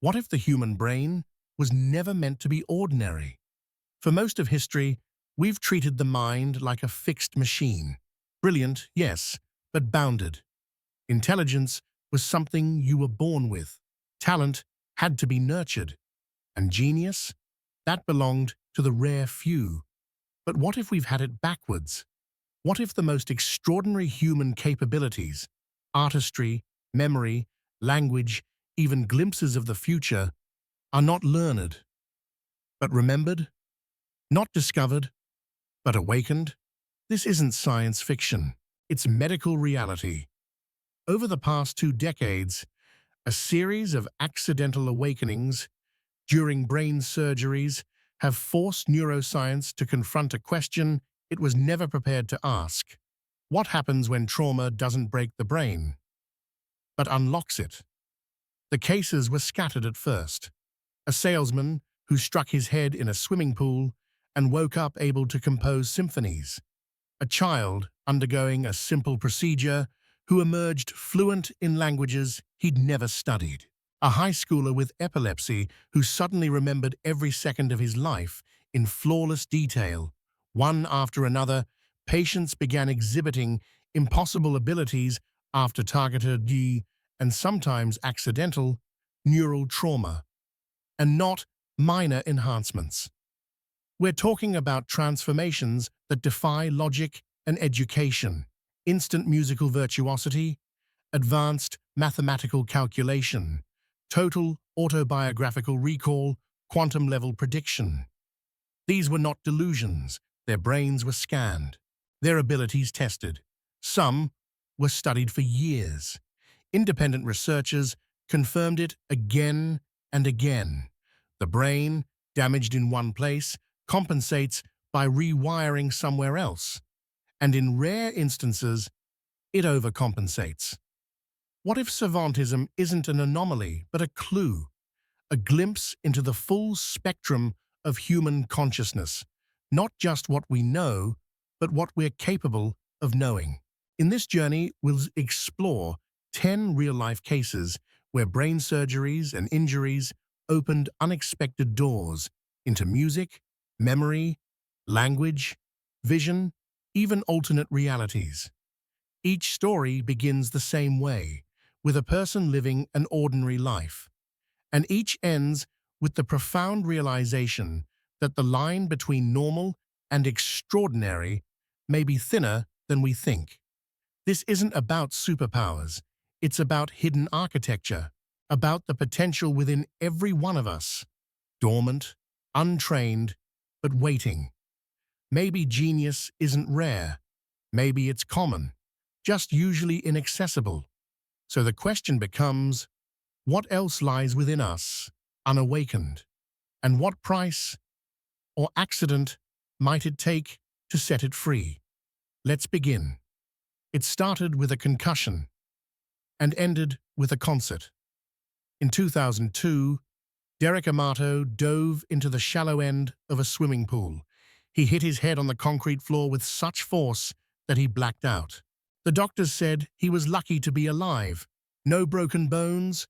What if the human brain was never meant to be ordinary? For most of history, we've treated the mind like a fixed machine. Brilliant, yes, but bounded. Intelligence was something you were born with. Talent had to be nurtured. And genius? That belonged to the rare few. But what if we've had it backwards? What if the most extraordinary human capabilities, artistry, memory, language, even glimpses of the future, are not learned, but remembered? Not discovered, but awakened? This isn't science fiction. It's medical reality. Over the past 2 decades, a series of accidental awakenings during brain surgeries have forced neuroscience to confront a question it was never prepared to ask. What happens when trauma doesn't break the brain, but unlocks it? The cases were scattered at first. A salesman who struck his head in a swimming pool and woke up able to compose symphonies. A child undergoing a simple procedure who emerged fluent in languages he'd never studied. A high schooler with epilepsy who suddenly remembered every second of his life in flawless detail. One after another, patients began exhibiting impossible abilities after targeted and sometimes accidental neural trauma, and not minor enhancements. We're talking about transformations that defy logic and education, instant musical virtuosity, advanced mathematical calculation, total autobiographical recall, quantum-level prediction. These were not delusions. Their brains were scanned, their abilities tested. Some were studied for years. Independent researchers confirmed it again and again. The brain, damaged in one place, compensates by rewiring somewhere else. And in rare instances, it overcompensates. What if savantism isn't an anomaly, but a clue, a glimpse into the full spectrum of human consciousness, not just what we know, but what we're capable of knowing? In this journey, we'll explore 10 real-life cases where brain surgeries and injuries opened unexpected doors into music, memory, language, vision, even alternate realities. Each story begins the same way, with a person living an ordinary life, and each ends with the profound realization that the line between normal and extraordinary may be thinner than we think. This isn't about superpowers, it's about hidden architecture, about the potential within every one of us, dormant, untrained, but waiting. Maybe genius isn't rare, maybe it's common, just usually inaccessible. So the question becomes, what else lies within us, unawakened? And what price or accident might it take to set it free? Let's begin. It started with a concussion and ended with a concert. In 2002, Derek Amato dove into the shallow end of a swimming pool. He hit his head on the concrete floor with such force that he blacked out. The doctors said he was lucky to be alive. No broken bones,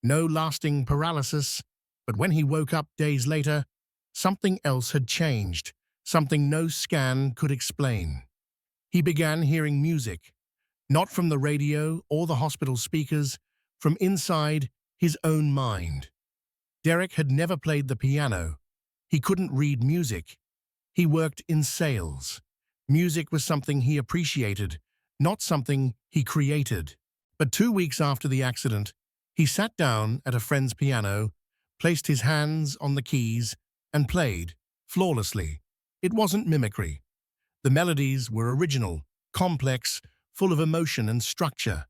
no lasting paralysis. But when he woke up days later, something else had changed, something no scan could explain. He began hearing music, not from the radio or the hospital speakers, from inside his own mind. Derek had never played the piano. He couldn't read music. He worked in sales. Music was something he appreciated, not something he created. But 2 weeks after the accident, he sat down at a friend's piano, placed his hands on the keys, and played, flawlessly. It wasn't mimicry. The melodies were original, complex, full of emotion and structure.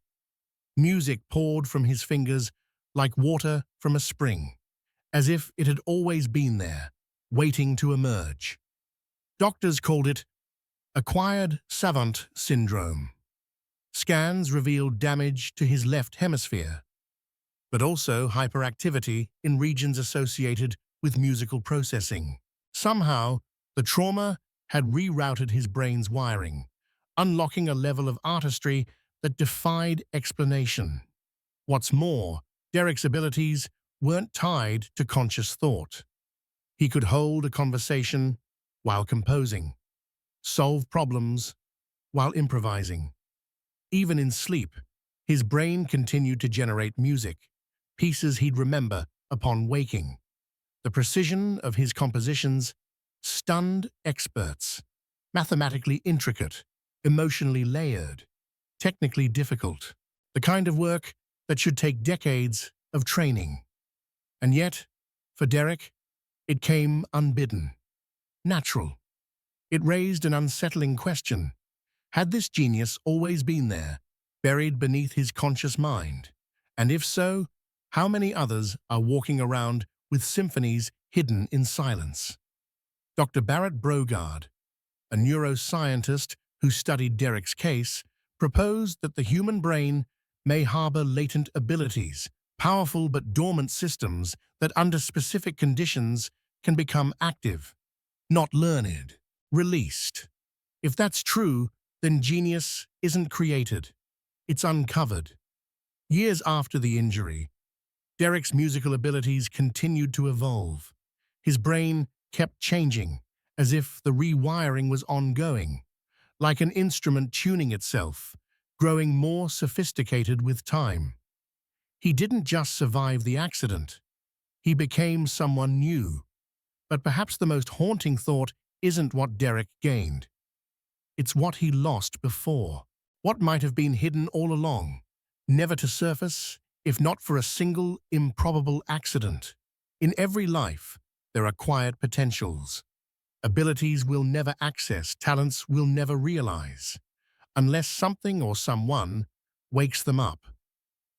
Music poured from his fingers like water from a spring, as if it had always been there, waiting to emerge. Doctors called it acquired Savant syndrome. Scans revealed damage to his left hemisphere, but also hyperactivity in regions associated with musical processing. Somehow, the trauma had rerouted his brain's wiring, unlocking a level of artistry that defied explanation. What's more, Derek's abilities weren't tied to conscious thought. He could hold a conversation while composing, solve problems while improvising. Even in sleep, his brain continued to generate music, pieces he'd remember upon waking. The precision of his compositions stunned experts. Mathematically intricate, emotionally layered, technically difficult. The kind of work that should take decades of training. And yet, for Derek, it came unbidden, natural. It raised an unsettling question. Had this genius always been there, buried beneath his conscious mind? And if so, how many others are walking around with symphonies hidden in silence? Dr. Barrett Brogard, a neuroscientist who studied Derek's case, proposed that the human brain may harbor latent abilities, powerful but dormant systems that under specific conditions can become active, not learned, released. If that's true, then genius isn't created, it's uncovered. Years after the injury, Derek's musical abilities continued to evolve. His brain kept changing, as if the rewiring was ongoing, like an instrument tuning itself, growing more sophisticated with time. He didn't just survive the accident. He became someone new. But perhaps the most haunting thought isn't what Derek gained. It's what he lost before. What might have been hidden all along, never to surface, if not for a single improbable accident. In every life, there are quiet potentials. Abilities we'll never access, talents we'll never realize, unless something or someone wakes them up.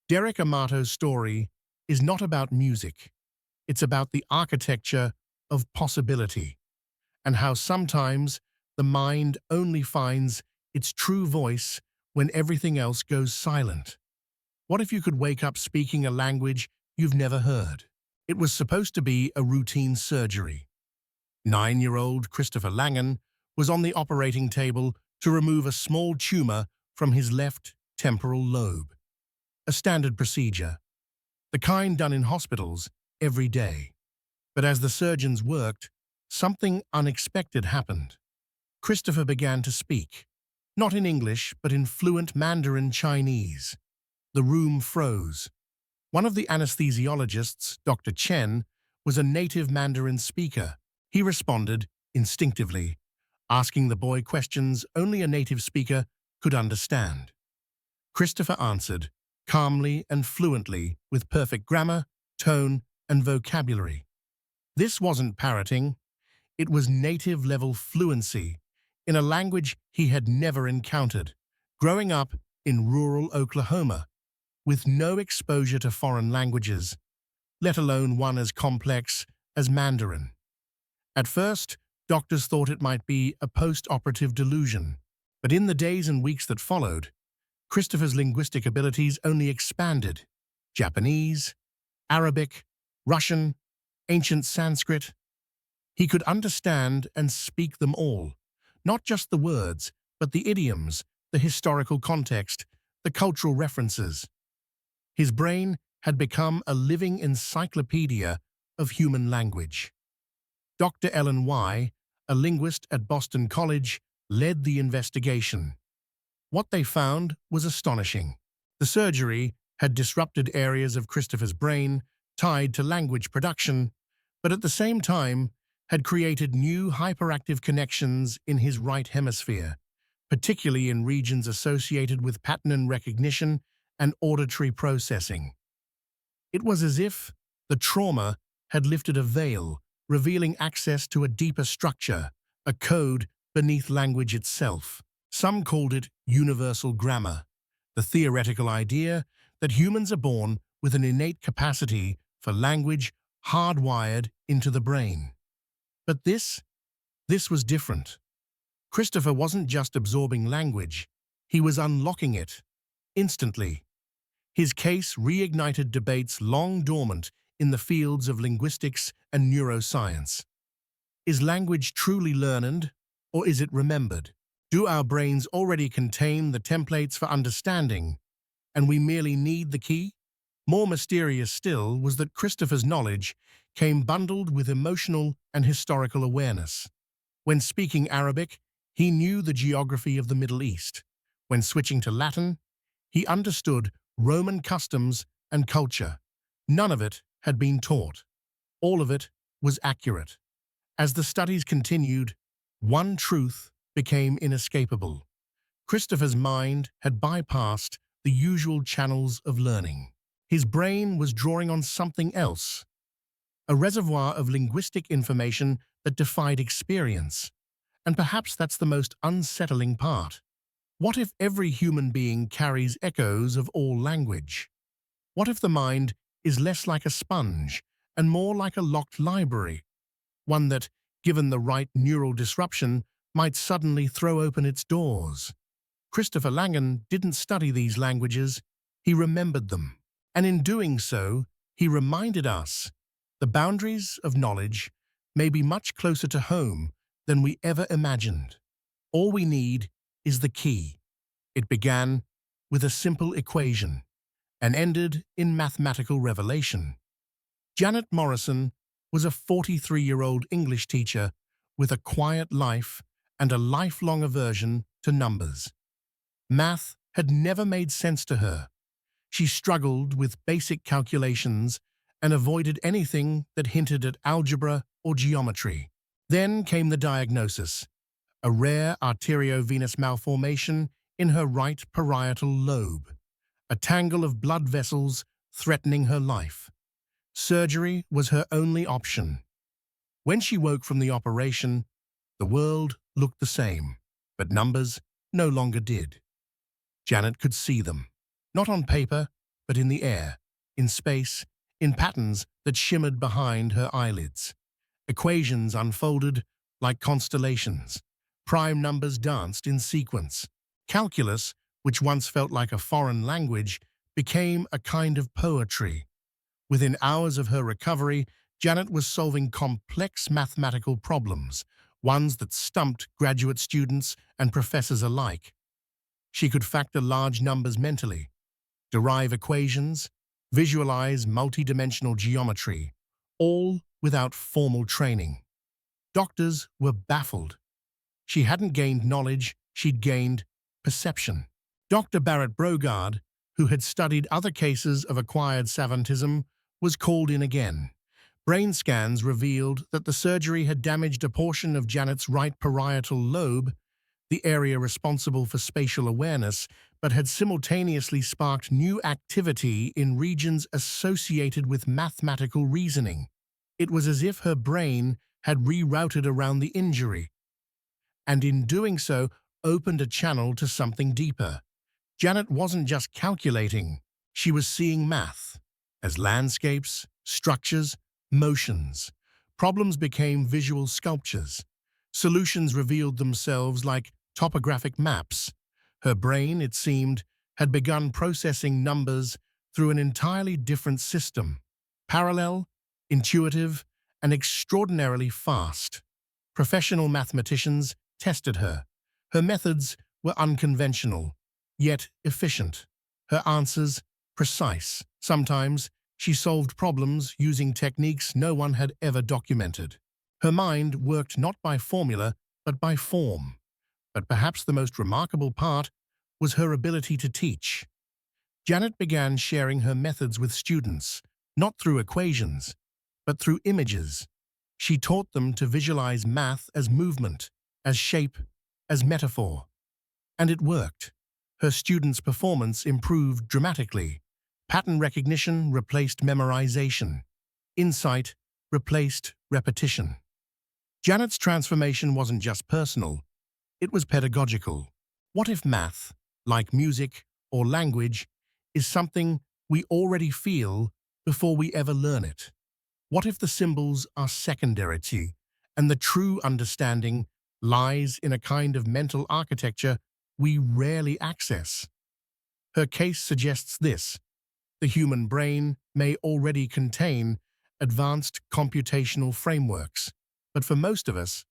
Derek Amato's story is not about music. It's about the architecture of possibility, and how sometimes the mind only finds its true voice when everything else goes silent. What if you could wake up speaking a language you've never heard? It was supposed to be a routine surgery. 9-year-old Christopher Langan was on the operating table to remove a small tumor from his left temporal lobe. A standard procedure, the kind done in hospitals every day. But as the surgeons worked, something unexpected happened. Christopher began to speak, not in English, but in fluent Mandarin Chinese. The room froze. One of the anesthesiologists, Dr. Chen, was a native Mandarin speaker. He responded instinctively, asking the boy questions only a native speaker could understand. Christopher answered, calmly and fluently, with perfect grammar, tone, and vocabulary. This wasn't parroting. It was native-level fluency in a language he had never encountered, growing up in rural Oklahoma, with no exposure to foreign languages, let alone one as complex as Mandarin. At first, doctors thought it might be a post-operative delusion, but in the days and weeks that followed, Christopher's linguistic abilities only expanded. Japanese, Arabic, Russian, ancient Sanskrit. He could understand and speak them all, not just the words, but the idioms, the historical context, the cultural references. His brain had become a living encyclopedia of human language. Dr. Ellen Y., a linguist at Boston College, led the investigation. What they found was astonishing. The surgery had disrupted areas of Christopher's brain tied to language production, but at the same time had created new hyperactive connections in his right hemisphere, particularly in regions associated with pattern recognition and auditory processing. It was as if the trauma had lifted a veil, revealing access to a deeper structure, a code beneath language itself. Some called it universal grammar, the theoretical idea that humans are born with an innate capacity for language hardwired into the brain. But this was different. Christopher wasn't just absorbing language, he was unlocking it, instantly. His case reignited debates long dormant in the fields of linguistics and neuroscience. Is language truly learned, or is it remembered? Do our brains already contain the templates for understanding, and we merely need the key? More mysterious still was that Christopher's knowledge came bundled with emotional and historical awareness. When speaking Arabic, he knew the geography of the Middle East. When switching to Latin, he understood Roman customs and culture. None of it had been taught. All of it was accurate. As the studies continued, one truth became inescapable. Christopher's mind had bypassed the usual channels of learning. His brain was drawing on something else, a reservoir of linguistic information that defied experience. And perhaps that's the most unsettling part. What if every human being carries echoes of all language? What if the mind is less like a sponge and more like a locked library, one that, given the right neural disruption, might suddenly throw open its doors? Christopher Langan didn't study these languages, he remembered them. And in doing so, he reminded us the boundaries of knowledge may be much closer to home than we ever imagined. All we need is the key. It began with a simple equation and ended in mathematical revelation. Janet Morrison was a 43-year-old English teacher with a quiet life and a lifelong aversion to numbers. Math had never made sense to her. She struggled with basic calculations and avoided anything that hinted at algebra or geometry. Then came the diagnosis, a rare arteriovenous malformation in her right parietal lobe, a tangle of blood vessels threatening her life. Surgery was her only option. When she woke from the operation, the world looked the same, but numbers no longer did. Janet could see them, not on paper, but in the air, in space, in patterns that shimmered behind her eyelids. Equations unfolded like constellations. Prime numbers danced in sequence. Calculus, which once felt like a foreign language, became a kind of poetry. Within hours of her recovery, Janet was solving complex mathematical problems, ones that stumped graduate students and professors alike. She could factor large numbers mentally, derive equations, visualize multidimensional geometry, all without formal training. Doctors were baffled. She hadn't gained knowledge, she'd gained perception. Dr. Barrett Brogard, who had studied other cases of acquired savantism, was called in again. Brain scans revealed that the surgery had damaged a portion of Janet's right parietal lobe, the area responsible for spatial awareness, but had simultaneously sparked new activity in regions associated with mathematical reasoning. It was as if her brain had rerouted around the injury, and in doing so, opened a channel to something deeper. Janet wasn't just calculating, she was seeing math as landscapes, structures, motions. Problems became visual sculptures. Solutions revealed themselves like topographic maps. Her brain, it seemed, had begun processing numbers through an entirely different system, parallel, intuitive, and extraordinarily fast. Professional mathematicians tested her. Her methods were unconventional, yet efficient. Her answers precise. Sometimes she solved problems using techniques no one had ever documented. Her mind worked not by formula, but by form. But perhaps the most remarkable part was her ability to teach. Janet began sharing her methods with students, not through equations, but through images. She taught them to visualize math as movement, as shape, as metaphor. And it worked. Her students' performance improved dramatically. Pattern recognition replaced memorization. Insight replaced repetition. Janet's transformation wasn't just personal, it was pedagogical. What if math, like music or language, is something we already feel before we ever learn it? What if the symbols are secondary and the true understanding lies in a kind of mental architecture we rarely access? Her case suggests this: the human brain may already contain advanced computational frameworks, but for most of us,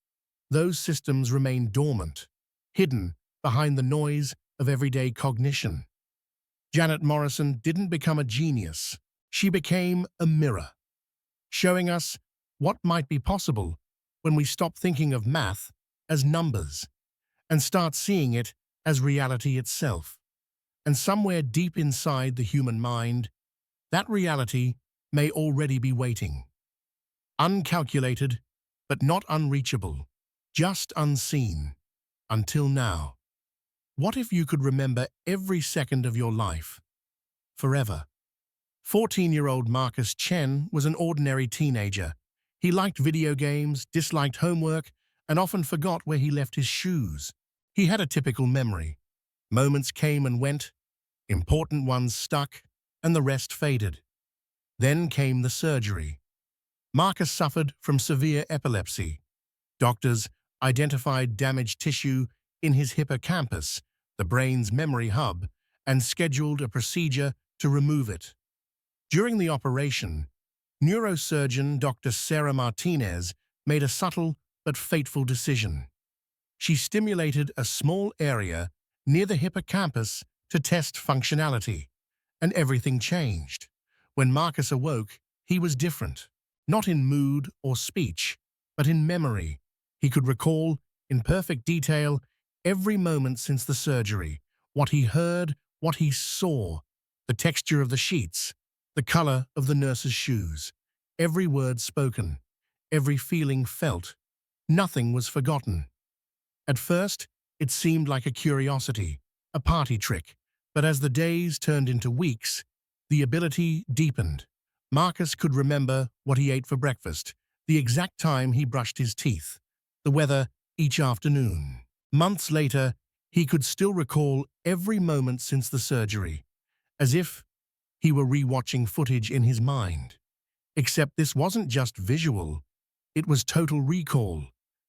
those systems remain dormant, hidden behind the noise of everyday cognition. Janet Morrison didn't become a genius. She became a mirror, showing us what might be possible when we stop thinking of math as numbers and start seeing it as reality itself. And somewhere deep inside the human mind, that reality may already be waiting. Uncalculated, but not unreachable, just unseen, until now. What if you could remember every second of your life, forever? 14-year-old Marcus Chen was an ordinary teenager. He liked video games, disliked homework, and often forgot where he left his shoes. He had a typical memory. Moments came and went, important ones stuck, and the rest faded. Then came the surgery. Marcus suffered from severe epilepsy. Doctors identified damaged tissue in his hippocampus, the brain's memory hub, and scheduled a procedure to remove it. During the operation, neurosurgeon Dr. Sarah Martinez made a subtle but fateful decision. She stimulated a small area near the hippocampus to test functionality, and everything changed. When Marcus awoke, he was different, not in mood or speech, but in memory. He could recall, in perfect detail, every moment since the surgery, what he heard, what he saw, the texture of the sheets, the color of the nurse's shoes, every word spoken, every feeling felt. Nothing was forgotten. At first, it seemed like a curiosity, a party trick, but as the days turned into weeks, the ability deepened. Marcus could remember what he ate for breakfast, the exact time he brushed his teeth, the weather each afternoon. Months later, he could still recall every moment since the surgery, as if he were re-watching footage in his mind. Except this wasn't just visual, it was total recall.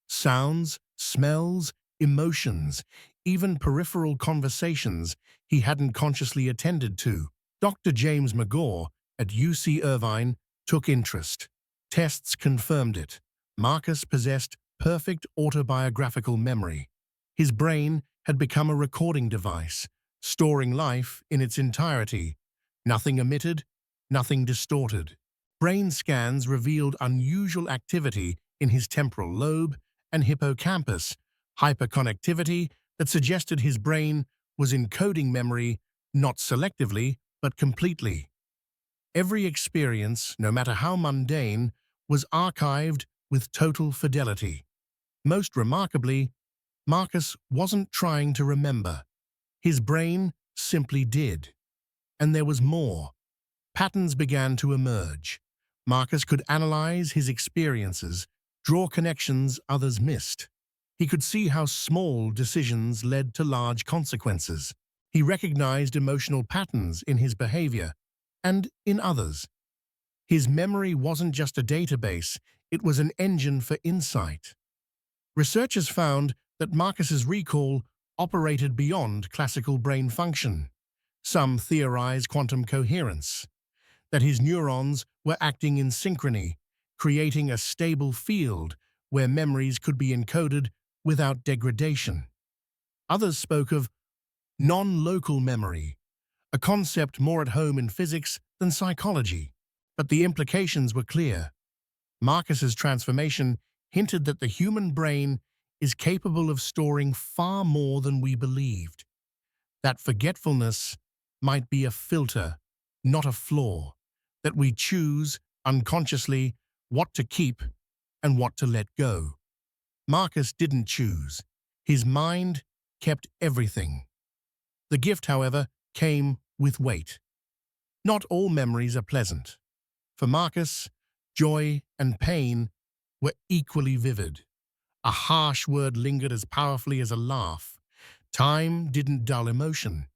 Sounds, smells, emotions, even peripheral conversations he hadn't consciously attended to. Dr. James McGaw at UC Irvine took interest. Tests confirmed it. Marcus possessed perfect autobiographical memory. His brain had become a recording device, storing life in its entirety. Nothing omitted, nothing distorted. Brain scans revealed unusual activity in his temporal lobe and hippocampus, hyperconnectivity that suggested his brain was encoding memory not selectively, but completely. Every experience, no matter how mundane, was archived with total fidelity. Most remarkably, Marcus wasn't trying to remember. His brain simply did. And there was more. Patterns began to emerge. Marcus could analyze his experiences, draw connections others missed. He could see how small decisions led to large consequences. He recognized emotional patterns in his behavior and in others. His memory wasn't just a database, it was an engine for insight. Researchers found that Marcus's recall operated beyond classical brain function. Some theorize quantum coherence, that his neurons were acting in synchrony, creating a stable field where memories could be encoded without degradation. Others spoke of non-local memory, a concept more at home in physics than psychology. But the implications were clear. Marcus's transformation hinted that the human brain is capable of storing far more than we believed. That forgetfulness might be a filter, not a flaw, that we choose, unconsciously, what to keep and what to let go. Marcus didn't choose. His mind kept everything. The gift, however, came with weight. Not all memories are pleasant. For Marcus, joy and pain were equally vivid. A harsh word lingered as powerfully as a laugh. Time didn't dull emotion.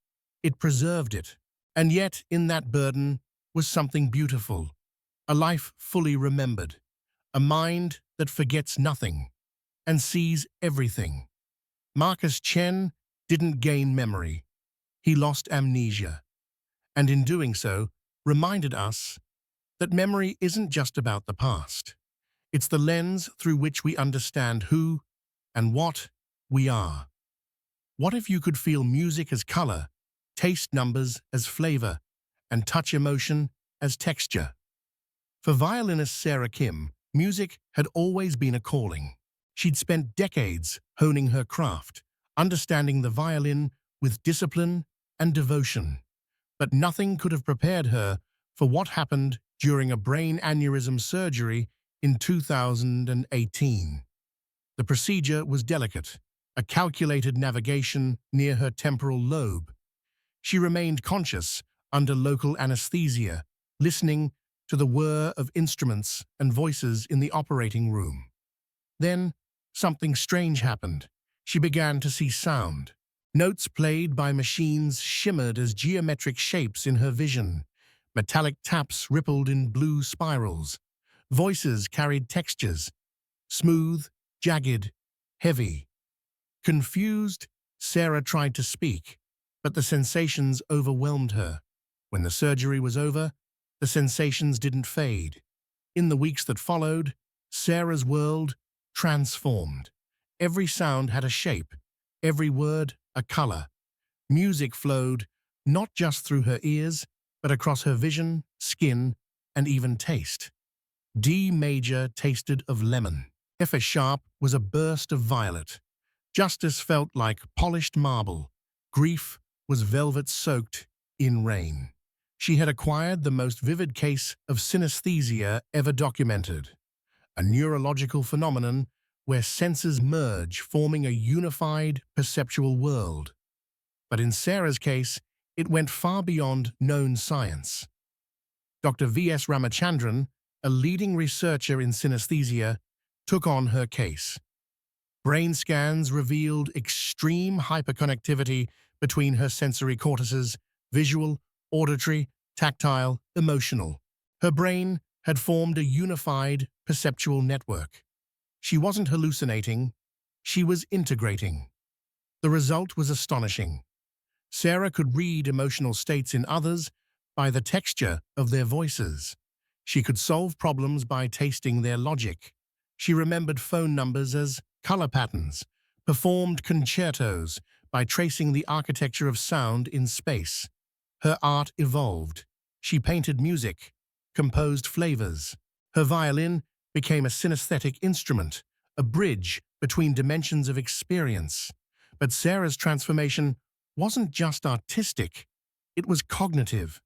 It preserved it. And yet, in that burden was something beautiful. A life fully remembered. A mind that forgets nothing and sees everything. Marcus Chen didn't gain memory. He lost amnesia. And in doing so, reminded us that memory isn't just about the past. It's the lens through which we understand who and what we are. What if you could feel music as color taste numbers as flavor, and touch emotion as texture. For violinist Sarah Kim, music had always been a calling. She'd spent decades honing her craft, understanding the violin with discipline and devotion. But nothing could have prepared her for what happened during a brain aneurysm surgery in 2018. The procedure was delicate, a calculated navigation near her temporal lobe. She remained conscious under local anesthesia, listening to the whir of instruments and voices in the operating room. Then, something strange happened. She began to see sound. Notes played by machines shimmered as geometric shapes in her vision. Metallic taps rippled in blue spirals. Voices carried textures, smooth, jagged, heavy. Confused, Sarah tried to speak, but the sensations overwhelmed her. When the surgery was over, the sensations didn't fade. In the weeks that followed, Sarah's world transformed. Every sound had a shape, every word a color. Music flowed not just through her ears, but across her vision, skin, and even taste. D major tasted of lemon. F sharp was a burst of violet. Justice felt like polished marble. Grief was velvet soaked in rain. She had acquired the most vivid case of synesthesia ever documented, a neurological phenomenon where senses merge, forming a unified perceptual world. But in Sarah's case, it went far beyond known science. Dr. V.S. Ramachandran, a leading researcher in synesthesia, took on her case. Brain scans revealed extreme hyperconnectivity between her sensory cortices, visual, auditory, tactile, emotional. Her brain had formed a unified perceptual network. She wasn't hallucinating, she was integrating. The result was astonishing. Sarah could read emotional states in others by the texture of their voices. She could solve problems by tasting their logic. She remembered phone numbers as color patterns, performed concertos by tracing the architecture of sound in space. Her art evolved. She painted music, composed flavors. Her violin became a synesthetic instrument, a bridge between dimensions of experience. But Sarah's transformation wasn't just artistic, it was cognitive.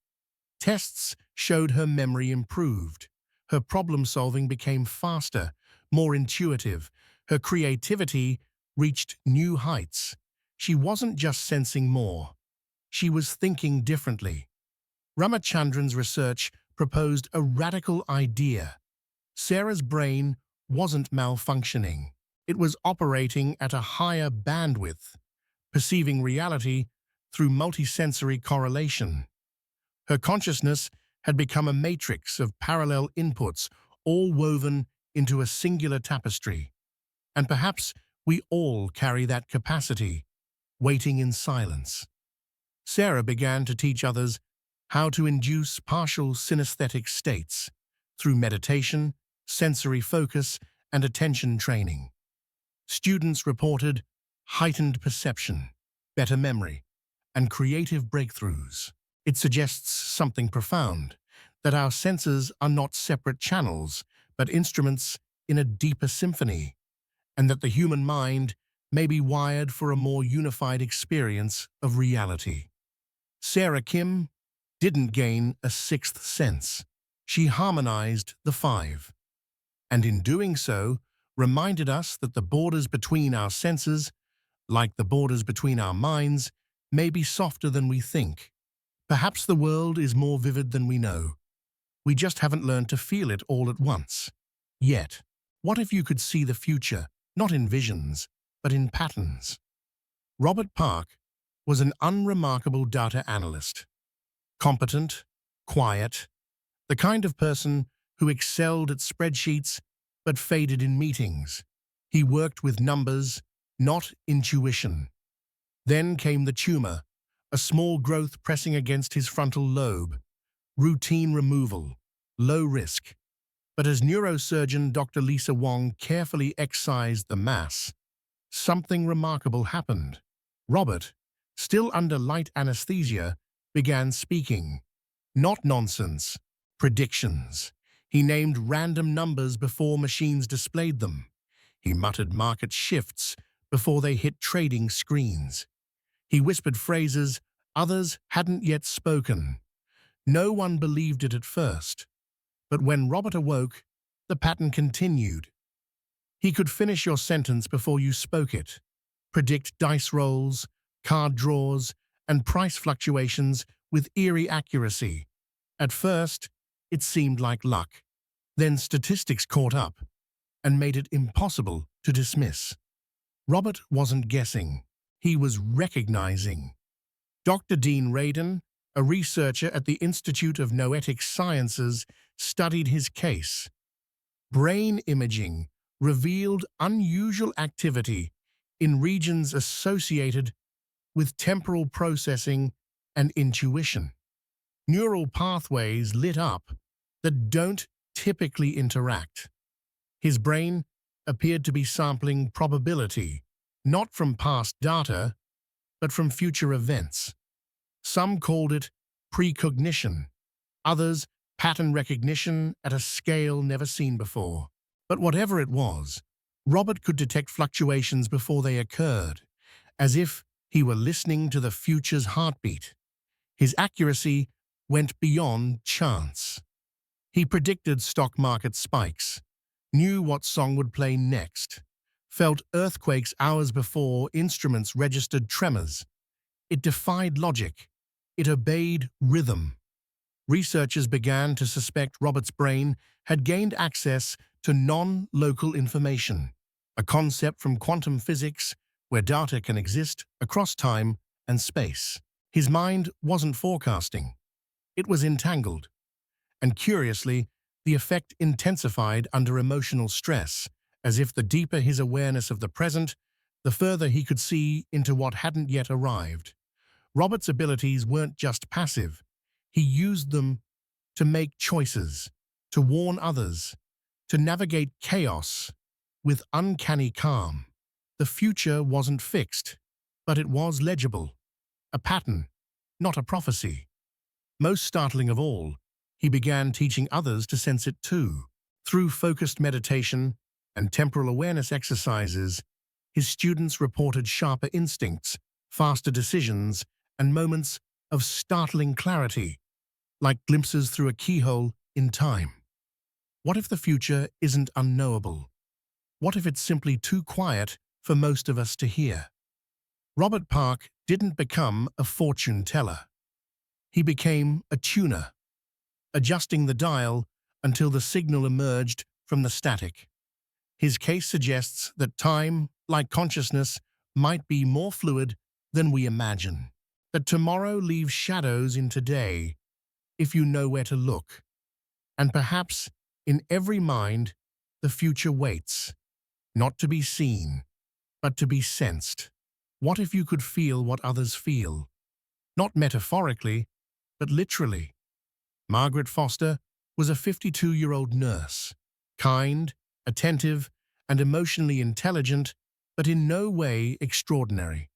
Tests showed her memory improved. Her problem-solving became faster, more intuitive. Her creativity reached new heights. She wasn't just sensing more. She was thinking differently. Ramachandran's research proposed a radical idea. Sarah's brain wasn't malfunctioning. It was operating at a higher bandwidth, perceiving reality through multisensory correlation. Her consciousness had become a matrix of parallel inputs, all woven into a singular tapestry. And perhaps we all carry that capacity, waiting in silence. Sarah began to teach others how to induce partial synesthetic states through meditation, sensory focus, and attention training. Students reported heightened perception, better memory, and creative breakthroughs. It suggests something profound, that our senses are not separate channels, but instruments in a deeper symphony, and that the human mind may be wired for a more unified experience of reality. Sarah Kim didn't gain a sixth sense. She harmonized the five, and in doing so, reminded us that the borders between our senses, like the borders between our minds, may be softer than we think. Perhaps the world is more vivid than we know. We just haven't learned to feel it all at once. Yet, what if you could see the future, not in visions, but in patterns? Robert Park was an unremarkable data analyst. Competent, quiet, the kind of person who excelled at spreadsheets but faded in meetings. He worked with numbers, not intuition. Then came the tumor, a small growth pressing against his frontal lobe. Routine removal, low risk. But as neurosurgeon Dr. Lisa Wong carefully excised the mass, something remarkable happened. Robert, still under light anesthesia, began speaking. Not nonsense, predictions. He named random numbers before machines displayed them. He muttered market shifts before they hit trading screens. He whispered phrases others hadn't yet spoken. No one believed it at first, but when Robert awoke, the pattern continued. He could finish your sentence before you spoke it, predict dice rolls, card draws, and price fluctuations with eerie accuracy. At first, it seemed like luck. Then statistics caught up and made it impossible to dismiss. Robert wasn't guessing. He was recognizing. Dr. Dean Radin, a researcher at the Institute of Noetic Sciences, studied his case. Brain imaging revealed unusual activity in regions associated with temporal processing and intuition. Neural pathways lit up that don't typically interact. His brain appeared to be sampling probability, not from past data, but from future events. Some called it precognition, others pattern recognition at a scale never seen before. But whatever it was, Robert could detect fluctuations before they occurred, as if he were listening to the future's heartbeat. His accuracy went beyond chance. He predicted stock market spikes, knew what song would play next, felt earthquakes hours before instruments registered tremors. It defied logic. It obeyed rhythm. Researchers began to suspect Robert's brain had gained access to non-local information, a concept from quantum physics where data can exist across time and space. His mind wasn't forecasting. It was entangled. And curiously, the effect intensified under emotional stress, as if the deeper his awareness of the present, the further he could see into what hadn't yet arrived. Robert's abilities weren't just passive. He used them to make choices, to warn others, to navigate chaos with uncanny calm. The future wasn't fixed, but it was legible. A pattern, not a prophecy. Most startling of all, he began teaching others to sense it too. Through focused meditation and temporal awareness exercises, his students reported sharper instincts, faster decisions, and moments of startling clarity, like glimpses through a keyhole in time. What if the future isn't unknowable? What if it's simply too quiet for most of us to hear? Robert Park didn't become a fortune teller. He became a tuner, adjusting the dial until the signal emerged from the static. His case suggests that time, like consciousness, might be more fluid than we imagine. That tomorrow leaves shadows in today, if you know where to look. And perhaps, in every mind, the future waits, not to be seen, but to be sensed. What if you could feel what others feel? Not metaphorically, but literally. Margaret Foster was a 52-year-old nurse, kind, attentive, and emotionally intelligent, but in no way extraordinary.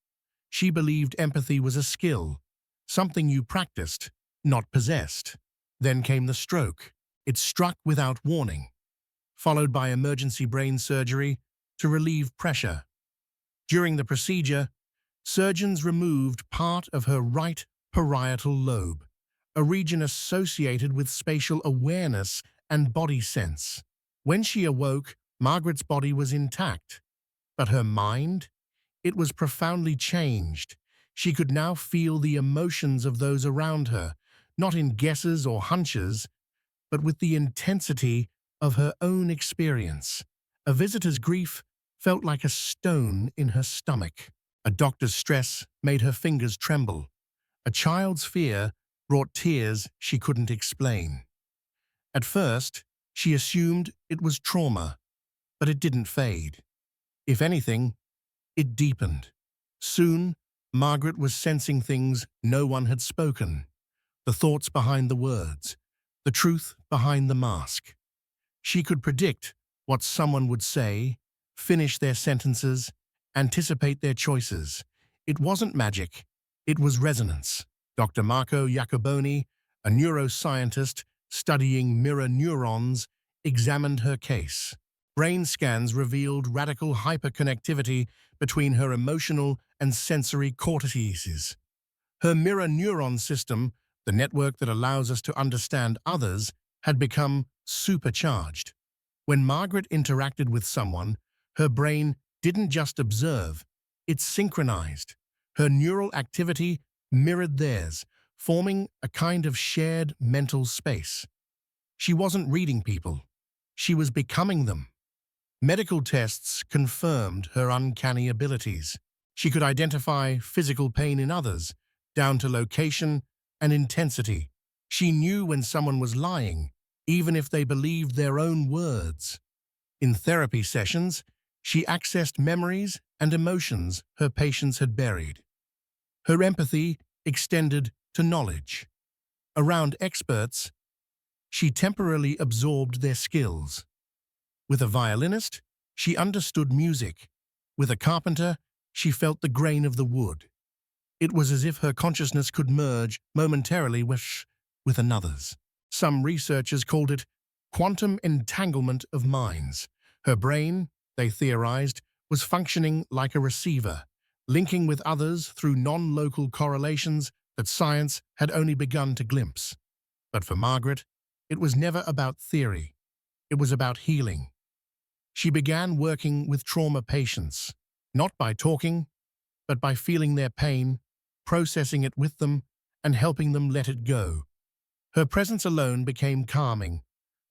She believed empathy was a skill, something you practiced, not possessed. Then came the stroke. It struck without warning, followed by emergency brain surgery to relieve pressure. During the procedure, surgeons removed part of her right parietal lobe, a region associated with spatial awareness and body sense. When she awoke, Margaret's body was intact, but her mind? It was profoundly changed. She could now feel the emotions of those around her, not in guesses or hunches, but with the intensity of her own experience. A visitor's grief felt like a stone in her stomach. A doctor's stress made her fingers tremble. A child's fear brought tears she couldn't explain. At first, she assumed it was trauma, but it didn't fade. If anything, it deepened. Soon, Margaret was sensing things no one had spoken. The thoughts behind the words, the truth behind the mask. She could predict what someone would say, finish their sentences, anticipate their choices. It wasn't magic. It was resonance. Dr. Marco Iacoboni, a neuroscientist studying mirror neurons, examined her case. Brain scans revealed radical hyperconnectivity between her emotional and sensory cortices. Her mirror neuron system, the network that allows us to understand others, had become supercharged. When Margaret interacted with someone, her brain didn't just observe, it synchronized. Her neural activity mirrored theirs, forming a kind of shared mental space. She wasn't reading people, she was becoming them. Medical tests confirmed her uncanny abilities. She could identify physical pain in others, down to location and intensity. She knew when someone was lying, even if they believed their own words. In therapy sessions, she accessed memories and emotions her patients had buried. Her empathy extended to knowledge. Around experts, she temporarily absorbed their skills. With a violinist, she understood music. With a carpenter, she felt the grain of the wood. It was as if her consciousness could merge momentarily with another's. Some researchers called it quantum entanglement of minds. Her brain, they theorized, was functioning like a receiver, linking with others through non-local correlations that science had only begun to glimpse. But for Margaret, it was never about theory. It was about healing. She began working with trauma patients, not by talking, but by feeling their pain, processing it with them, and helping them let it go. Her presence alone became calming,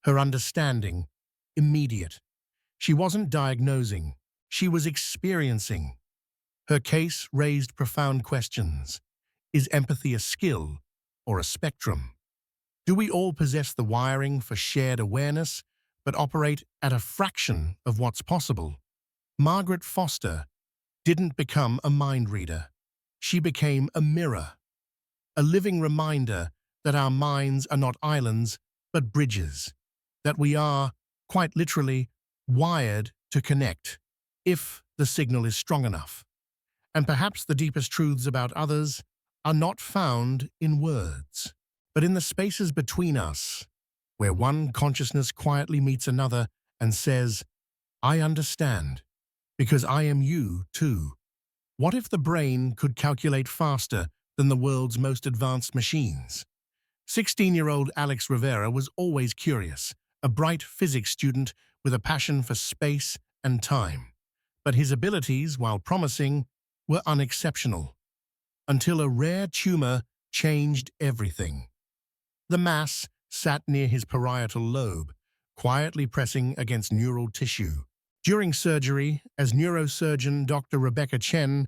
her understanding immediate. She wasn't diagnosing, she was experiencing. Her case raised profound questions. Is empathy a skill or a spectrum? Do we all possess the wiring for shared awareness, but operate at a fraction of what's possible? Margaret Foster didn't become a mind reader. She became a mirror, a living reminder that our minds are not islands, but bridges, that we are, quite literally, wired to connect, if the signal is strong enough. And perhaps the deepest truths about others are not found in words, but in the spaces between us, where one consciousness quietly meets another and says, I understand, because I am you too. What if the brain could calculate faster than the world's most advanced machines? 16-year-old Alex Rivera was always curious, a bright physics student with a passion for space and time. But his abilities, while promising, were unexceptional, until a rare tumor changed everything. The mass sat near his parietal lobe, quietly pressing against neural tissue. During surgery, as neurosurgeon Dr. Rebecca Chen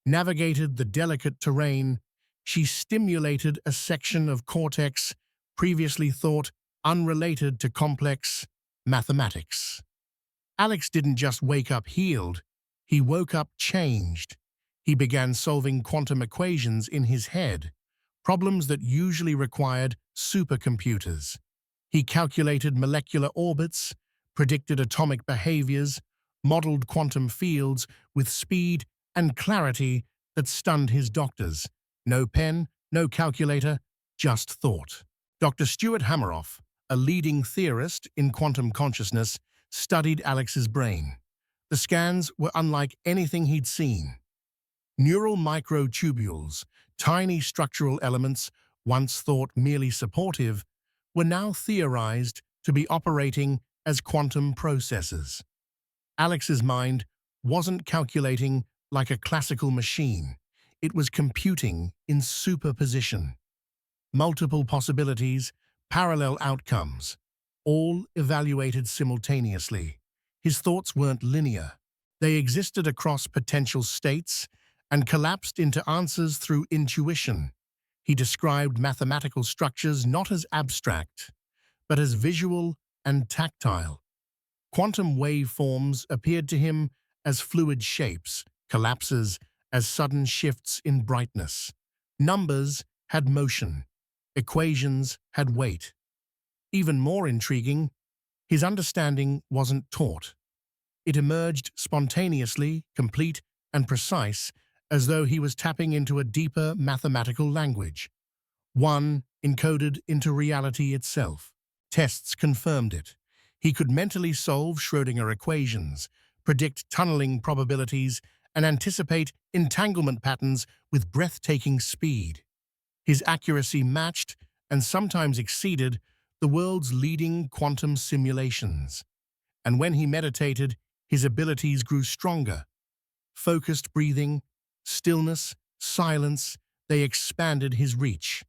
navigated the delicate terrain, she stimulated a section of cortex previously thought unrelated to complex mathematics. Alex didn't just wake up healed, he woke up changed. He began solving quantum equations in his head, problems that usually required supercomputers. He calculated molecular orbits, predicted atomic behaviors, modeled quantum fields with speed and clarity that stunned his doctors. No pen, no calculator, just thought. Dr. Stuart Hameroff, a leading theorist in quantum consciousness, studied Alex's brain. The scans were unlike anything he'd seen. Neural microtubules, tiny structural elements once thought merely supportive, were now theorized to be operating as quantum processors. Alex's mind wasn't calculating like a classical machine. It was computing in superposition. Multiple possibilities, parallel outcomes, all evaluated simultaneously. His thoughts weren't linear. They existed across potential states and collapsed into answers through intuition. He described mathematical structures not as abstract, but as visual and tactile. Quantum waveforms appeared to him as fluid shapes, collapses as sudden shifts in brightness. Numbers had motion. Equations had weight. Even more intriguing, his understanding wasn't taught. It emerged spontaneously, complete and precise, as though he was tapping into a deeper mathematical language, one encoded into reality itself. Tests confirmed it. He could mentally solve Schrödinger equations, predict tunneling probabilities, and anticipate entanglement patterns with breathtaking speed. His accuracy matched, and sometimes exceeded, the world's leading quantum simulations. And when he meditated, his abilities grew stronger. Focused breathing, stillness, silence, they expanded his reach.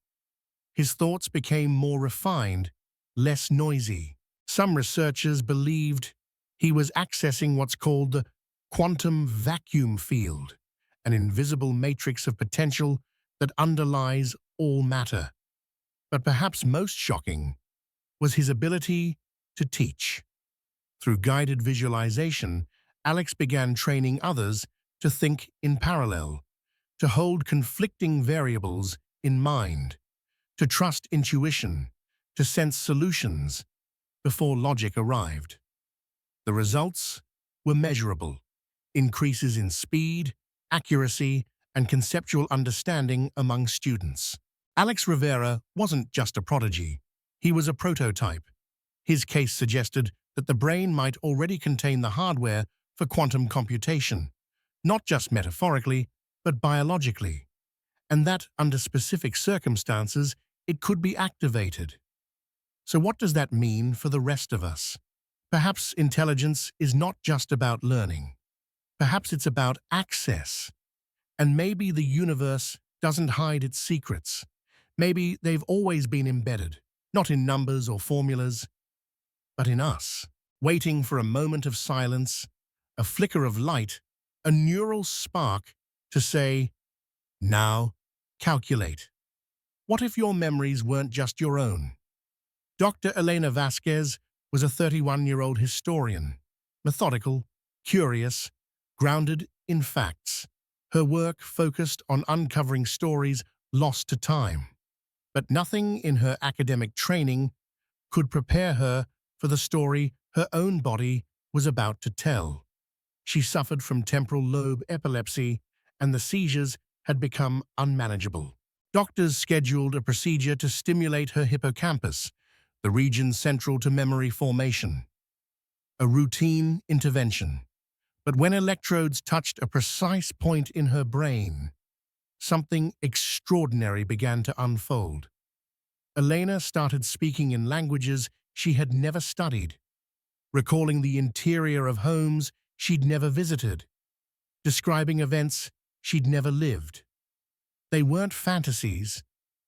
His thoughts became more refined, less noisy. Some researchers believed he was accessing what's called the quantum vacuum field, an invisible matrix of potential that underlies all matter. But perhaps most shocking was his ability to teach. Through guided visualization, Alex began training others to think in parallel, to hold conflicting variables in mind, to trust intuition, to sense solutions before logic arrived. The results were measurable: increases in speed, accuracy, and conceptual understanding among students. Alex Rivera wasn't just a prodigy, he was a prototype. His case suggested that the brain might already contain the hardware for quantum computation, not just metaphorically, but biologically, and that under specific circumstances it could be activated. So what does that mean for the rest of us? Perhaps intelligence is not just about learning. Perhaps it's about access. And maybe the universe doesn't hide its secrets. Maybe they've always been embedded, not in numbers or formulas, but in us, waiting for a moment of silence, a flicker of light, a neural spark to say, "Now, calculate." What if your memories weren't just your own? Dr. Elena Vasquez was a 31-year-old historian, methodical, curious, grounded in facts. Her work focused on uncovering stories lost to time. But nothing in her academic training could prepare her for the story her own body was about to tell. She suffered from temporal lobe epilepsy, and the seizures had become unmanageable. Doctors scheduled a procedure to stimulate her hippocampus, the region central to memory formation. A routine intervention. But when electrodes touched a precise point in her brain, something extraordinary began to unfold. Elena started speaking in languages she had never studied, recalling the interior of homes she'd never visited, describing events she'd never lived. They weren't fantasies,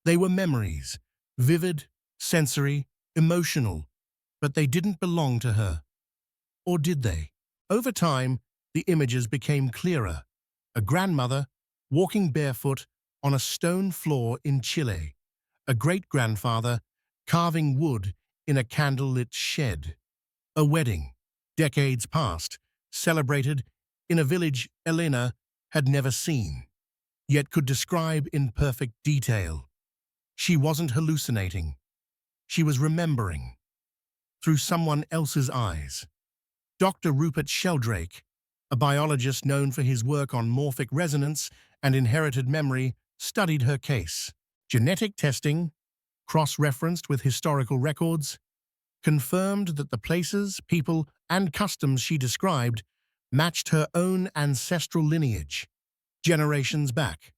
they were memories, vivid, sensory, emotional, but they didn't belong to her. Or did they? Over time, the images became clearer. A grandmother walking barefoot on a stone floor in Chile, a great-grandfather carving wood in a candlelit shed, a wedding, decades past, celebrated in a village Elena had never seen, yet could describe in perfect detail. She wasn't hallucinating. She was remembering, through someone else's eyes. Dr. Rupert Sheldrake, a biologist known for his work on morphic resonance and inherited memory, studied her case. Genetic testing, cross-referenced with historical records, confirmed that the places, people, and customs she described matched her own ancestral lineage, generations back.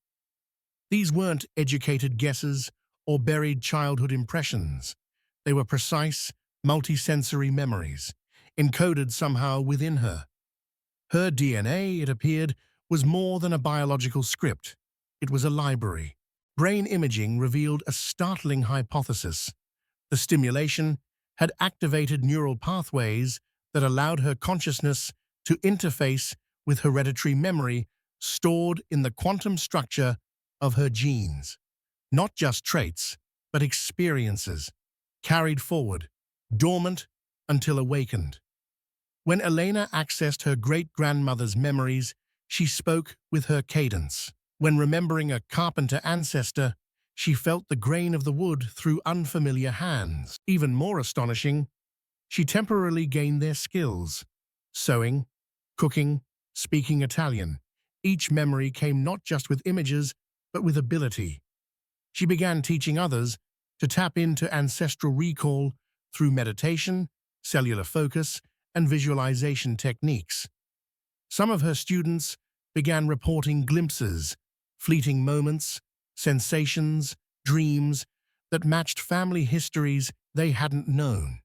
These weren't educated guesses or buried childhood impressions. They were precise, multisensory memories, encoded somehow within her. Her DNA, it appeared, was more than a biological script. It was a library. Brain imaging revealed a startling hypothesis. The stimulation had activated neural pathways that allowed her consciousness to interface with hereditary memory stored in the quantum structure of her genes. Not just traits, but experiences, carried forward, dormant until awakened. When Elena accessed her great-grandmother's memories, she spoke with her cadence. When remembering a carpenter ancestor, she felt the grain of the wood through unfamiliar hands. Even more astonishing, she temporarily gained their skills: sewing, cooking, speaking Italian, Each memory came not just with images, but with ability. She began teaching others to tap into ancestral recall through meditation, cellular focus, and visualization techniques. Some of her students began reporting glimpses, fleeting moments, sensations, dreams that matched family histories they hadn't known.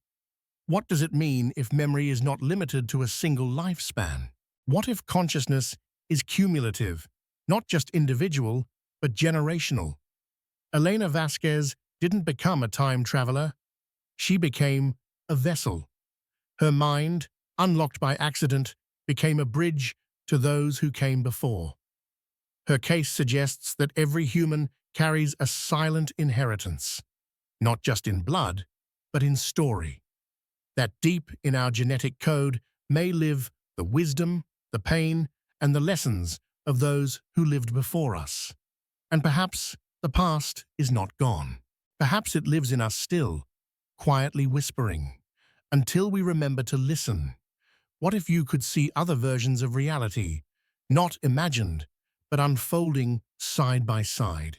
What does it mean if memory is not limited to a single lifespan? What if consciousness is cumulative, not just individual, but generational? Elena Vasquez didn't become a time traveler. She became a vessel. Her mind, unlocked by accident, became a bridge to those who came before. Her case suggests that every human carries a silent inheritance, not just in blood, but in story. That deep in our genetic code may live the wisdom, the pain, and the lessons of those who lived before us. And perhaps the past is not gone. Perhaps it lives in us still, quietly whispering, until we remember to listen. What if you could see other versions of reality, not imagined, but unfolding side by side?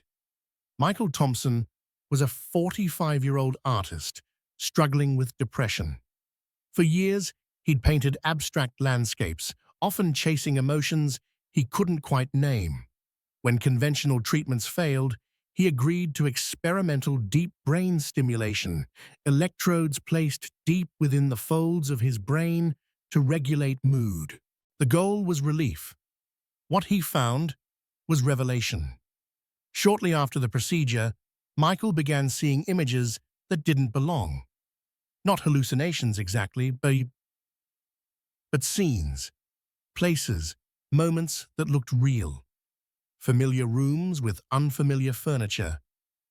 Michael Thompson was a 45-year-old artist struggling with depression. For years, he'd painted abstract landscapes, often chasing emotions he couldn't quite name. When conventional treatments failed, he agreed to experimental deep brain stimulation, electrodes placed deep within the folds of his brain to regulate mood. The goal was relief. What he found was revelation. Shortly after the procedure, Michael began seeing images that didn't belong. Not hallucinations exactly, but scenes, places, moments that looked real. Familiar rooms with unfamiliar furniture,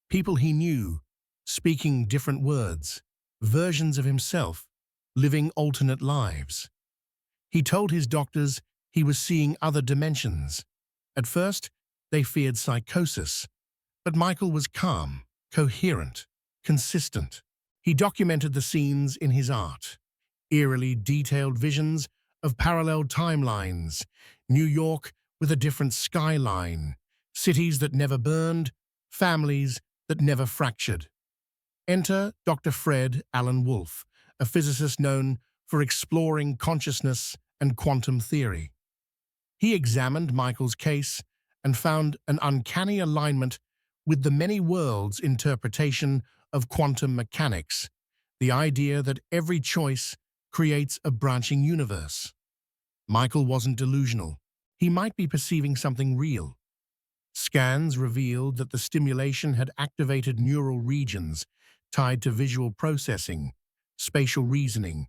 people he knew, speaking different words, versions of himself, living alternate lives. He told his doctors he was seeing other dimensions. At first, they feared psychosis, but Michael was calm, coherent, consistent. He documented the scenes in his art, eerily detailed visions of parallel timelines, New York with a different skyline, cities that never burned, families that never fractured. Enter Dr. Fred Alan Wolf, a physicist known for exploring consciousness and quantum theory. He examined Michael's case and found an uncanny alignment with the many worlds interpretation of quantum mechanics, the idea that every choice creates a branching universe. Michael wasn't delusional. He might be perceiving something real. Scans revealed that the stimulation had activated neural regions tied to visual processing, spatial reasoning,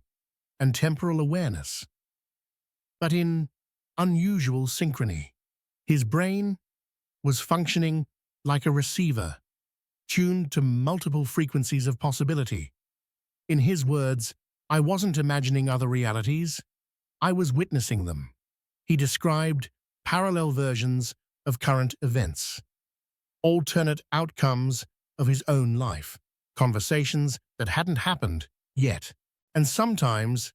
and temporal awareness. But in unusual synchrony, his brain was functioning like a receiver, tuned to multiple frequencies of possibility. In his words, "I wasn't imagining other realities, I was witnessing them." He described parallel versions of current events, alternate outcomes of his own life, conversations that hadn't happened yet, and sometimes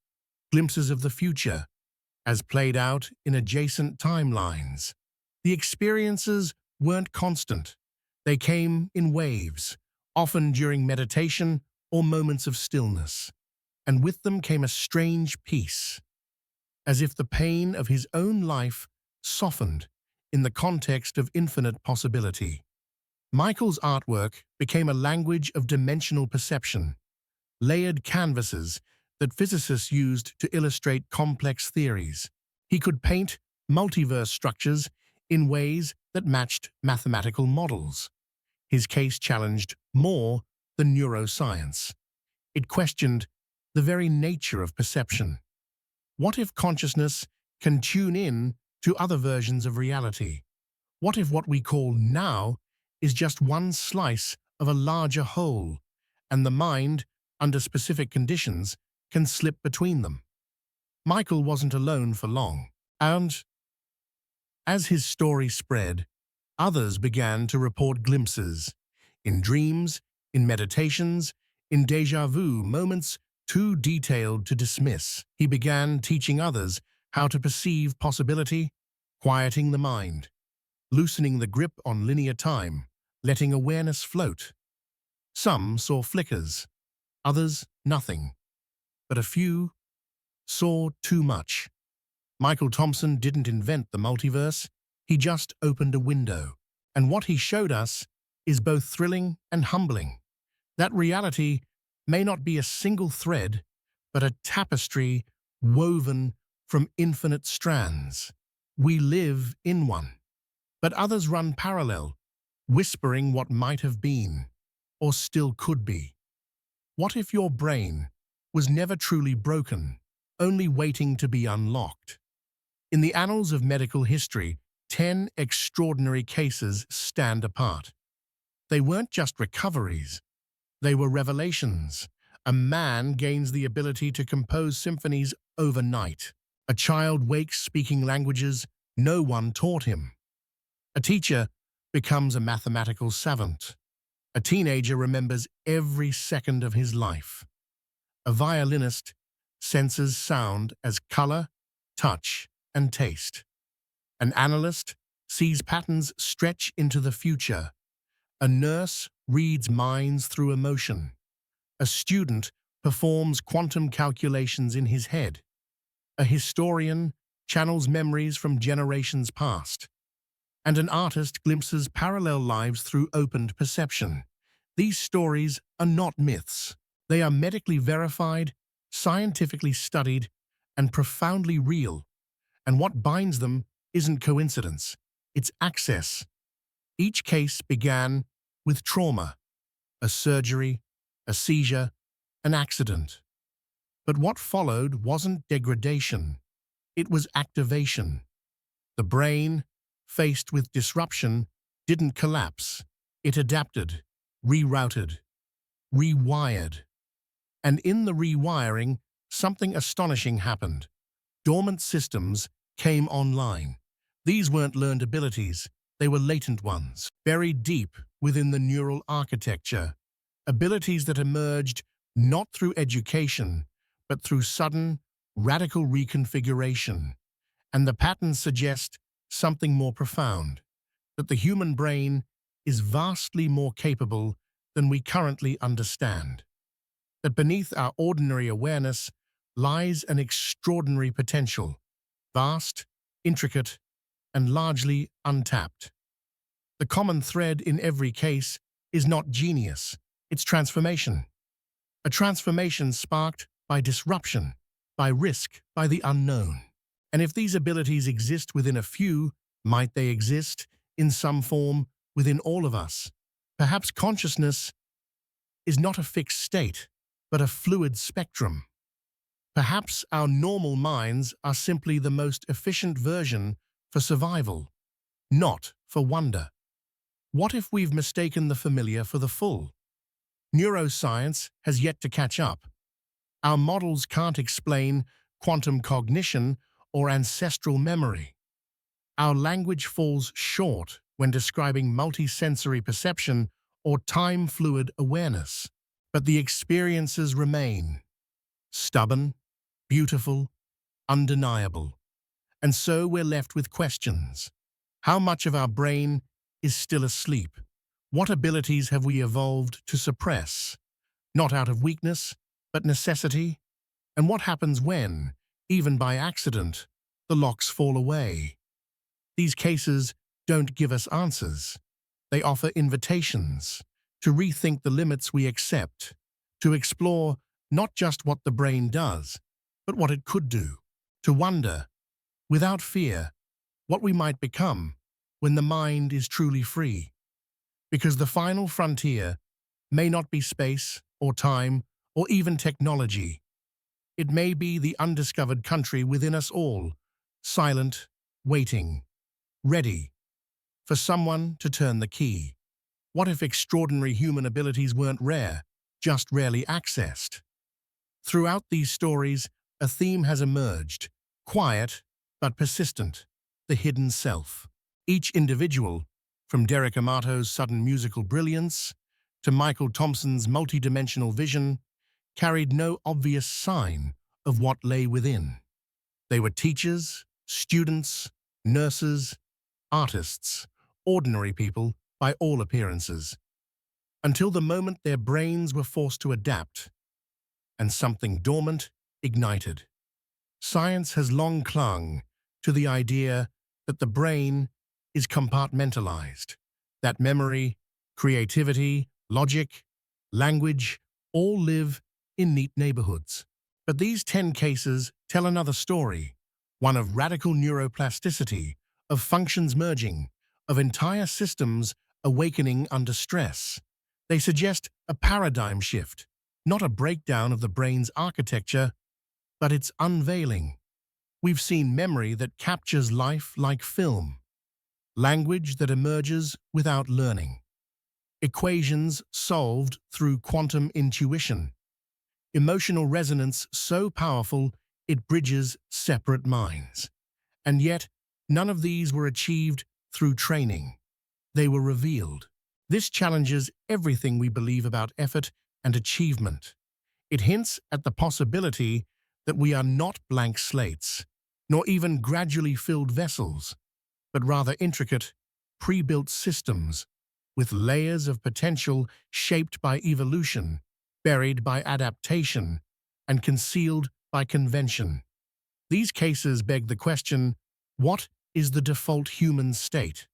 glimpses of the future as played out in adjacent timelines. The experiences weren't constant. They came in waves, often during meditation or moments of stillness, and with them came a strange peace, as if the pain of his own life softened in the context of infinite possibility. Michael's artwork became a language of dimensional perception, layered canvases that physicists used to illustrate complex theories. He could paint multiverse structures in ways that matched mathematical models. His case challenged more than neuroscience. It questioned the very nature of perception. What if consciousness can tune in to other versions of reality? What if what we call now is just one slice of a larger whole, and the mind, under specific conditions, can slip between them? Michael wasn't alone for long, and as his story spread, others began to report glimpses, in dreams, in meditations, in déjà vu moments too detailed to dismiss. He began teaching others how to perceive possibility, quieting the mind, loosening the grip on linear time, letting awareness float. Some saw flickers, others nothing, but a few saw too much. Michael Thompson didn't invent the multiverse, he just opened a window. And what he showed us is both thrilling and humbling. That reality may not be a single thread, but a tapestry woven from infinite strands. We live in one, but others run parallel, whispering what might have been, or still could be. What if your brain was never truly broken, only waiting to be unlocked? In the annals of medical history, 10 extraordinary cases stand apart. They weren't just recoveries, they were revelations. A man gains the ability to compose symphonies overnight. A child wakes speaking languages no one taught him. A teacher becomes a mathematical savant. A teenager remembers every second of his life. A violinist senses sound as color, touch, and taste. An analyst sees patterns stretch into the future. A nurse reads minds through emotion. A student performs quantum calculations in his head. A historian channels memories from generations past. And an artist glimpses parallel lives through opened perception. These stories are not myths. They are medically verified, scientifically studied, and profoundly real. And what binds them isn't coincidence, it's access. Each case began with trauma, a surgery, a seizure, an accident. But what followed wasn't degradation, it was activation. The brain, faced with disruption, didn't collapse. It adapted, rerouted, rewired. And in the rewiring, something astonishing happened. Dormant systems came online. These weren't learned abilities, they were latent ones, buried deep within the neural architecture. Abilities that emerged not through education, but through sudden, radical reconfiguration. And the patterns suggest something more profound, that the human brain is vastly more capable than we currently understand. That beneath our ordinary awareness lies an extraordinary potential, vast, intricate, and largely untapped. The common thread in every case is not genius, it's transformation. A transformation sparked by disruption, by risk, by the unknown. And if these abilities exist within a few, might they exist in some form within all of us? Perhaps consciousness is not a fixed state, but a fluid spectrum. Perhaps our normal minds are simply the most efficient version for survival, not for wonder. What if we've mistaken the familiar for the full? Neuroscience has yet to catch up. Our models can't explain quantum cognition or ancestral memory. Our language falls short when describing multisensory perception or time-fluid awareness. But the experiences remain stubborn, beautiful, undeniable. And so we're left with questions. How much of our brain is still asleep? What abilities have we evolved to suppress? Not out of weakness, but necessity? And what happens when, even by accident, the locks fall away? These cases don't give us answers. They offer invitations to rethink the limits we accept, to explore not just what the brain does, but what it could do, to wonder, without fear, what we might become when the mind is truly free. Because the final frontier may not be space or time or even technology. It may be the undiscovered country within us all, silent, waiting, ready for someone to turn the key. What if extraordinary human abilities weren't rare, just rarely accessed? Throughout these stories, a theme has emerged, quiet but persistent, the hidden self. Each individual, from Derek Amato's sudden musical brilliance to Michael Thompson's multidimensional vision, carried no obvious sign of what lay within. They were teachers, students, nurses, artists, ordinary people by all appearances, until the moment their brains were forced to adapt and something dormant ignited. Science has long clung to the idea that the brain is compartmentalized, that memory, creativity, logic, language all live in neat neighborhoods. But these 10 cases tell another story, one of radical neuroplasticity, of functions merging, of entire systems awakening under stress. They suggest a paradigm shift, not a breakdown of the brain's architecture, but its unveiling. We've seen memory that captures life like film, language that emerges without learning, equations solved through quantum intuition, emotional resonance so powerful it bridges separate minds. And yet, none of these were achieved through training. They were revealed. This challenges everything we believe about effort and achievement. It hints at the possibility that we are not blank slates, nor even gradually filled vessels, but rather intricate, pre-built systems with layers of potential shaped by evolution, buried by adaptation, and concealed by convention. These cases beg the question, what is the default human state?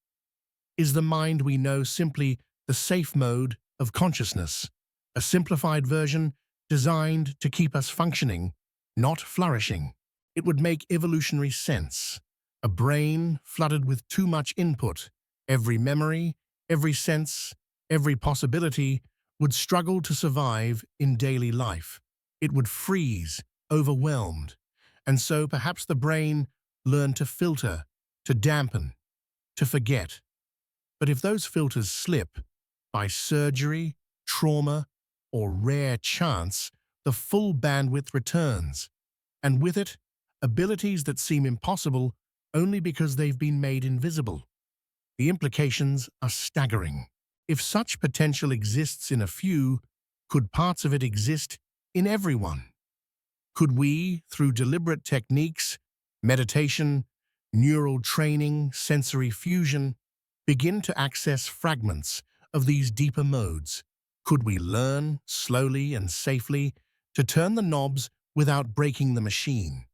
Is the mind we know simply the safe mode of consciousness, a simplified version designed to keep us functioning, not flourishing? It would make evolutionary sense. A brain flooded with too much input, every memory, every sense, every possibility would struggle to survive in daily life. It would freeze, overwhelmed. And so perhaps the brain learned to filter, to dampen, to forget. But if those filters slip, by surgery, trauma, or rare chance, the full bandwidth returns, and with it, abilities that seem impossible only because they've been made invisible. The implications are staggering. If such potential exists in a few, could parts of it exist in everyone? Could we, through deliberate techniques, meditation, neural training, sensory fusion, begin to access fragments of these deeper modes? Could we learn, slowly and safely, to turn the knobs without breaking the machine?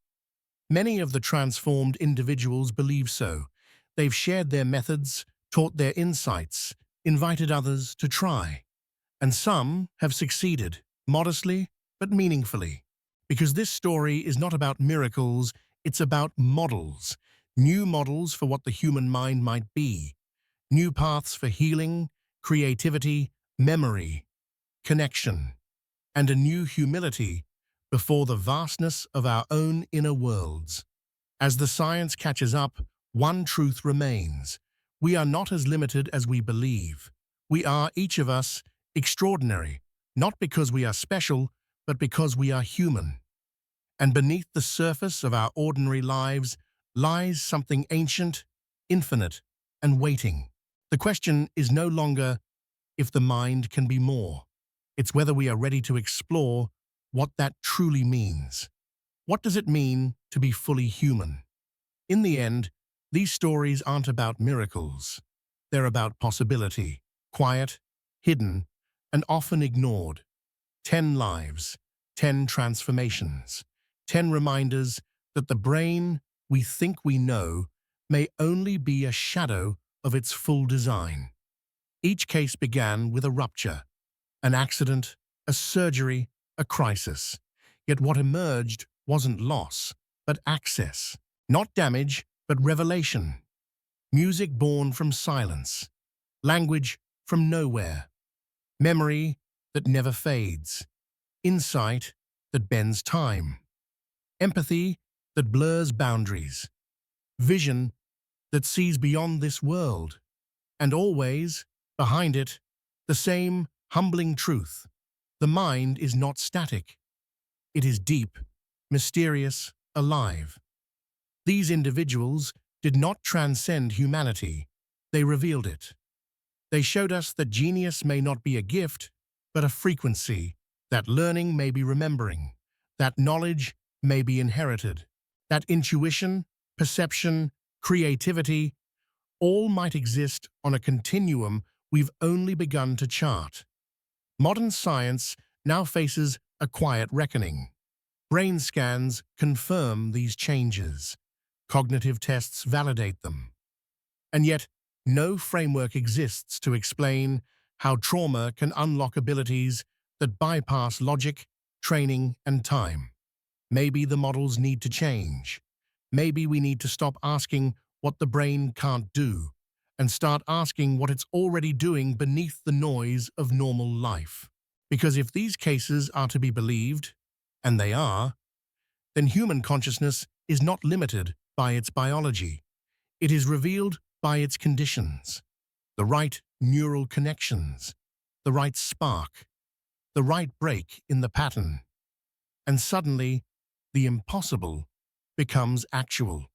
Many of the transformed individuals believe so. They've shared their methods, taught their insights, invited others to try. And some have succeeded, modestly but meaningfully. Because this story is not about miracles, it's about models. New models for what the human mind might be. New paths for healing, creativity, memory, connection, and a new humility before the vastness of our own inner worlds. As the science catches up, one truth remains. We are not as limited as we believe. We are, each of us, extraordinary, not because we are special, but because we are human. And beneath the surface of our ordinary lives lies something ancient, infinite, and waiting. The question is no longer if the mind can be more. It's whether we are ready to explore what that truly means. What does it mean to be fully human? In the end, these stories aren't about miracles. They're about possibility, quiet, hidden, and often ignored. 10 lives, 10 transformations, 10 reminders that the brain we think we know may only be a shadow of its full design. Each case began with a rupture, an accident, a surgery, a crisis. Yet what emerged wasn't loss, but access. Not damage, but revelation. Music born from silence. Language from nowhere. Memory that never fades. Insight that bends time. Empathy that blurs boundaries. Vision that sees beyond this world. And always, behind it, the same humbling truth. The mind is not static. It is deep, mysterious, alive. These individuals did not transcend humanity. They revealed it. They showed us that genius may not be a gift, but a frequency, that learning may be remembering, that knowledge may be inherited, that intuition, perception, creativity, all might exist on a continuum we've only begun to chart. Modern science now faces a quiet reckoning. Brain scans confirm these changes. Cognitive tests validate them. And yet, no framework exists to explain how trauma can unlock abilities that bypass logic, training, and time. Maybe the models need to change. Maybe we need to stop asking what the brain can't do and start asking what it's already doing beneath the noise of normal life. Because if these cases are to be believed, and they are, then human consciousness is not limited by its biology. It is revealed by its conditions, the right neural connections, the right spark, the right break in the pattern. And suddenly, the impossible becomes actual.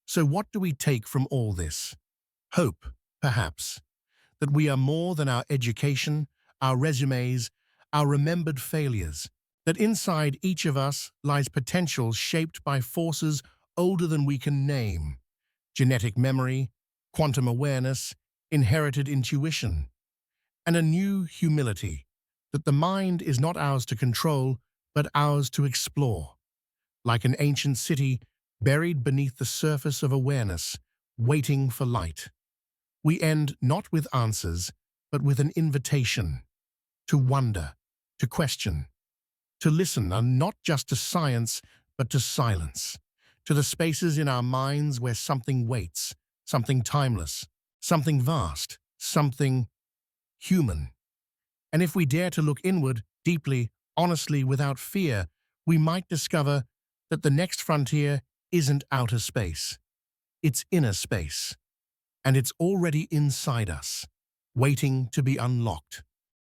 So what do we take from all this? Hope, perhaps, that we are more than our education, our resumes, our remembered failures, that inside each of us lies potential shaped by forces older than we can name: genetic memory, quantum awareness, inherited intuition, and a new humility, that the mind is not ours to control, but ours to explore. Like an ancient city buried beneath the surface of awareness, waiting for light. We end not with answers, but with an invitation to wonder, to question, to listen, and not just to science, but to silence, to the spaces in our minds where something waits, something timeless, something vast, something human. And if we dare to look inward, deeply, honestly, without fear, we might discover that the next frontier isn't outer space, it's inner space, and it's already inside us, waiting to be unlocked.